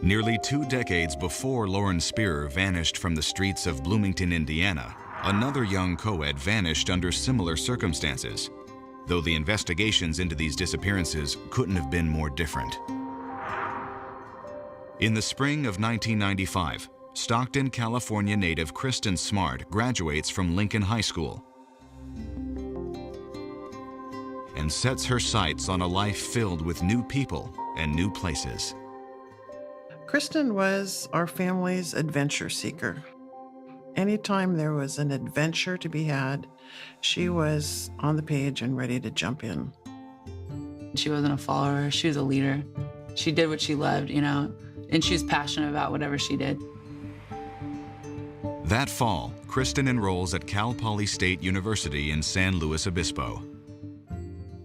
Nearly 2 decades before Lauren Spearer vanished from the streets of Bloomington, Indiana, another young co-ed vanished under similar circumstances, though the investigations into these disappearances couldn't have been more different. In the spring of 1995, Stockton, California native Kristin Smart graduates from Lincoln High School and sets her sights on a life filled with new people and new places. Kristin was our family's adventure seeker. Anytime there was an adventure to be had, she was on the page and ready to jump in. She wasn't a follower, she was a leader. She did what she loved, you know, and she was passionate about whatever she did. That fall, Kristin enrolls at Cal Poly State University in San Luis Obispo.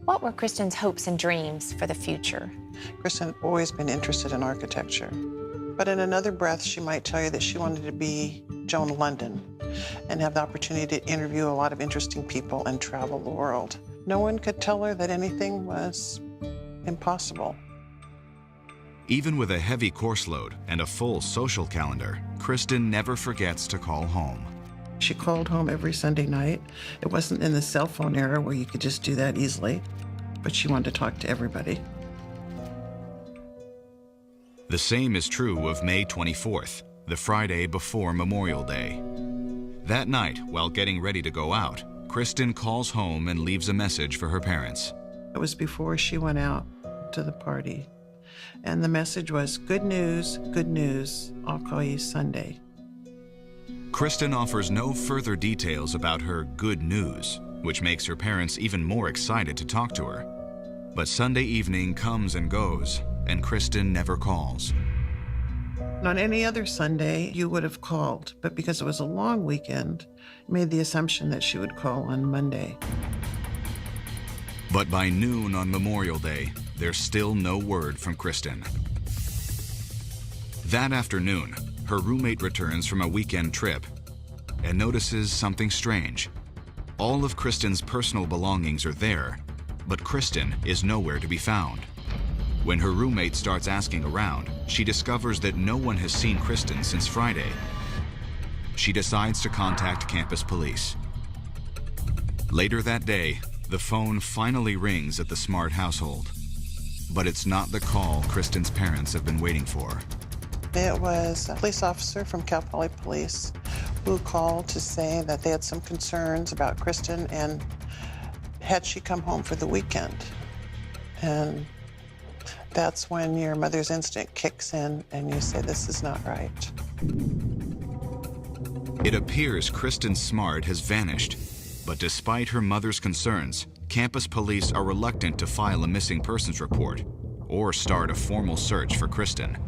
What were Kristin's hopes and dreams for the future? Kristin had always been interested in architecture. But in another breath, she might tell you that she wanted to be Joan London and have the opportunity to interview a lot of interesting people and travel the world. No one could tell her that anything was impossible. Even with a heavy course load and a full social calendar, Kristin never forgets to call home. She called home every Sunday night. It wasn't in the cell phone era where you could just do that easily, but she wanted to talk to everybody. The same is true of May 24th, the Friday before Memorial Day. That night, while getting ready to go out, Kristin calls home and leaves a message for her parents. It was before she went out to the party. And the message was, good news, I'll call you Sunday. Kristin offers no further details about her good news, which makes her parents even more excited to talk to her. But Sunday evening comes and goes, and Kristin never calls. On any other Sunday, you would have called, but because it was a long weekend, made the assumption that she would call on Monday. But by noon on Memorial Day, there's still no word from Kristin. That afternoon, her roommate returns from a weekend trip and notices something strange. All of Kristin's personal belongings are there, but Kristin is nowhere to be found. When her roommate starts asking around, she discovers that no one has seen Kristin since Friday. She decides to contact campus police. Later that day, the phone finally rings at the Smart household. But it's not the call Kristin's parents have been waiting for. It was a police officer from Cal Poly Police who called to say that they had some concerns about Kristin and had she come home for the weekend. And that's when your mother's instinct kicks in and you say, this is not right. It appears Kristin Smart has vanished, but despite her mother's concerns, campus police are reluctant to file a missing persons report or start a formal search for Kristin.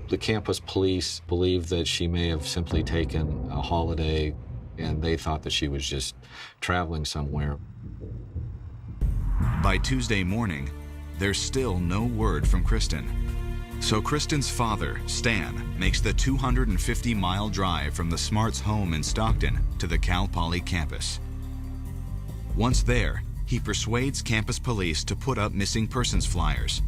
The campus police believe that she may have simply taken a holiday and they thought that she was just traveling somewhere. By Tuesday morning, there's still no word from Kristin. So Kristin's father, Stan, makes the 250-mile drive from the Smarts' home in Stockton to the Cal Poly campus. Once there, he persuades campus police to put up missing persons flyers.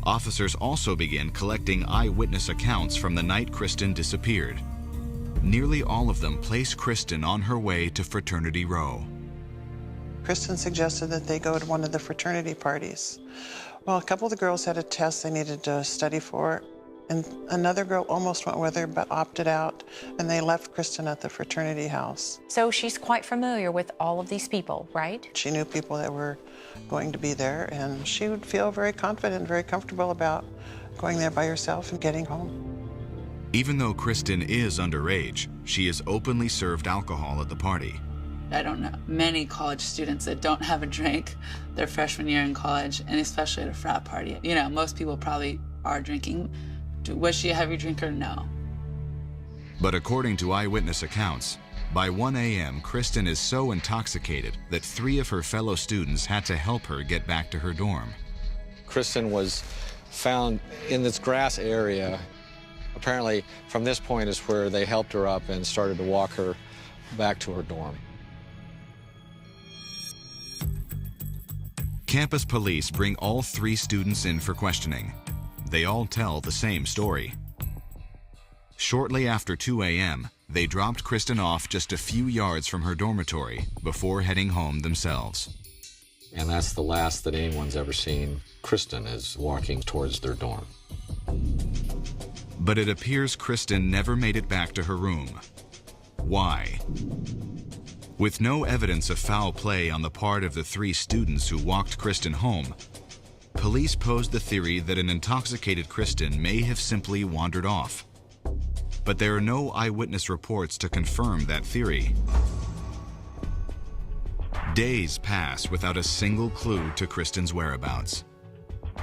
Officers also begin collecting eyewitness accounts from the night Kristin disappeared. Nearly all of them place Kristin on her way to Fraternity Row. Kristin suggested that they go to one of the fraternity parties. Well, a couple of the girls had a test they needed to study for, and another girl almost went with her but opted out, and they left Kristin at the fraternity house. So she's quite familiar with all of these people, right? She knew people that were going to be there, and she would feel very confident, very comfortable about going there by herself and getting home. Even though Kristin is underage, she is openly served alcohol at the party. I don't know many college students that don't have a drink their freshman year in college, and especially at a frat party. You know, most people probably are drinking. Was she a heavy drinker? No. But according to eyewitness accounts, by 1 a.m., Kristin is so intoxicated that 3 of her fellow students had to help her get back to her dorm. Kristin was found in this grass area. Apparently, from this point is where they helped her up and started to walk her back to her dorm. Campus police bring all 3 students in for questioning. they all tell the same story. Shortly after 2 a.m., they dropped Kristin off just a few yards from her dormitory before heading home themselves. And that's the last that anyone's ever seen Kristin, is walking towards their dorm. But it appears Kristin never made it back to her room. Why? With no evidence of foul play on the part of the 3 students who walked Kristin home, police posed the theory that an intoxicated Kristin may have simply wandered off. But there are no eyewitness reports to confirm that theory. Days pass without a single clue to Kristin's whereabouts.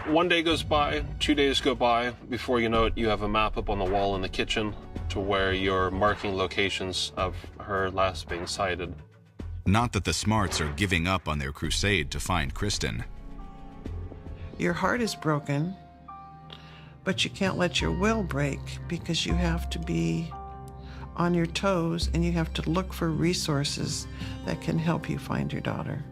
1 day goes by, 2 days go by. Before you know it, you have a map up on the wall in the kitchen to where you're marking locations of her last being sighted. Not that the Smarts are giving up on their crusade to find Kristin. Your heart is broken, but you can't let your will break because you have to be on your toes and you have to look for resources that can help you find your daughter.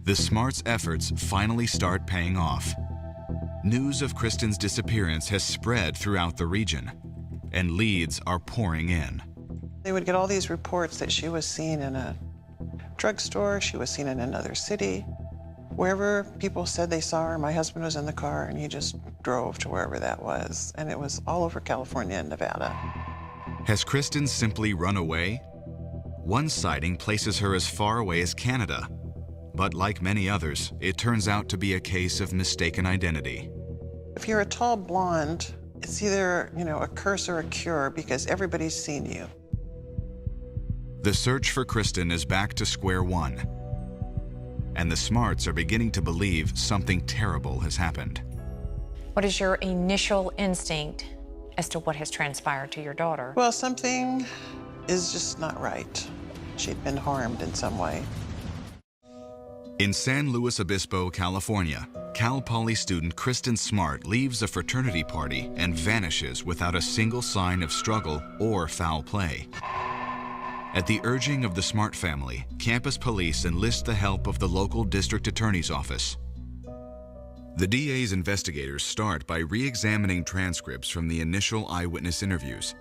The Smarts' efforts finally start paying off. News of Kristin's disappearance has spread throughout the region, and leads are pouring in. They would get all these reports that she was seen in a drugstore, she was seen in another city. Wherever people said they saw her, my husband was in the car and he just drove to wherever that was. And it was all over California and Nevada. Has Kristin simply run away? One sighting places her as far away as Canada. But like many others, it turns out to be a case of mistaken identity. If you're a tall blonde, it's either, a curse or a cure because everybody's seen you. The search for Kristin is back to square one. And the Smarts are beginning to believe something terrible has happened. What is your initial instinct as to what has transpired to your daughter? Well, something is just not right. She'd been harmed in some way. In San Luis Obispo, California, Cal Poly student Kristin Smart leaves a fraternity party and vanishes without a single sign of struggle or foul play. At the urging of the Smart family, campus police enlist the help of the local district attorney's office. The DA's investigators start by re-examining transcripts from the initial eyewitness interviews.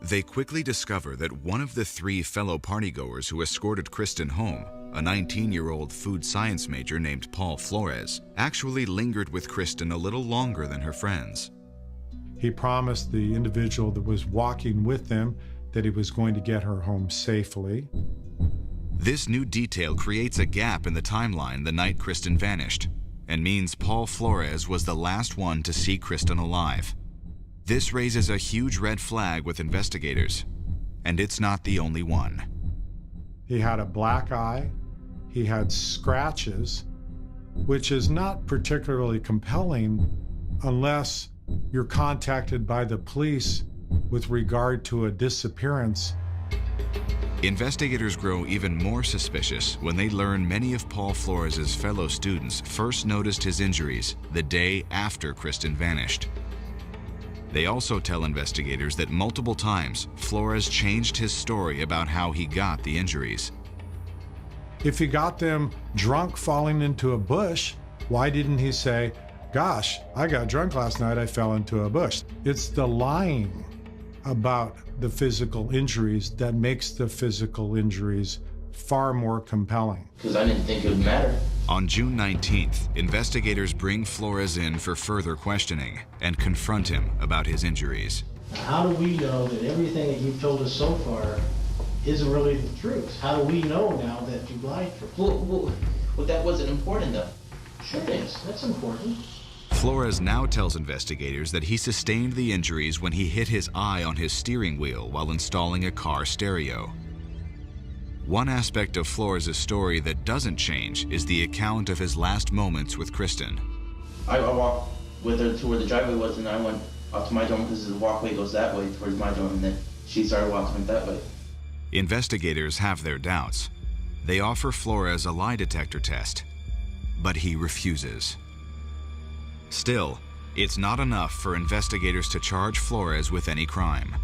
They quickly discover that one of the 3 fellow partygoers who escorted Kristin home, a 19-year-old food science major named Paul Flores, actually lingered with Kristin a little longer than her friends. He promised the individual that was walking with them that he was going to get her home safely. This new detail creates a gap in the timeline the night Kristin vanished, and means Paul Flores was the last one to see Kristin alive. This raises a huge red flag with investigators, and it's not the only one. He had a black eye, he had scratches, which is not particularly compelling unless you're contacted by the police with regard to a disappearance. Investigators grow even more suspicious when they learn many of Paul Flores' fellow students first noticed his injuries the day after Kristin vanished. They also tell investigators that multiple times Flores changed his story about how he got the injuries. If he got them drunk falling into a bush, why didn't he say, "Gosh, I got drunk last night, I fell into a bush"? It's the lying about the physical injuries that makes the physical injuries far more compelling. Because I didn't think it would matter. On June 19th, investigators bring Flores in for further questioning and confront him about his injuries. How do we know that everything that you've told us so far isn't really the truth? How do we know now that you lied for us? Well, that wasn't important though. Sure it is, that's important. Flores now tells investigators that he sustained the injuries when he hit his eye on his steering wheel while installing a car stereo. One aspect of Flores' story that doesn't change is the account of his last moments with Kristin. I walked with her to where the driveway was, and I went up to my dorm because the walkway goes that way towards my dorm, and then she started walking that way. Investigators have their doubts. They offer Flores a lie detector test, but he refuses. Still, it's not enough for investigators to charge Flores with any crime.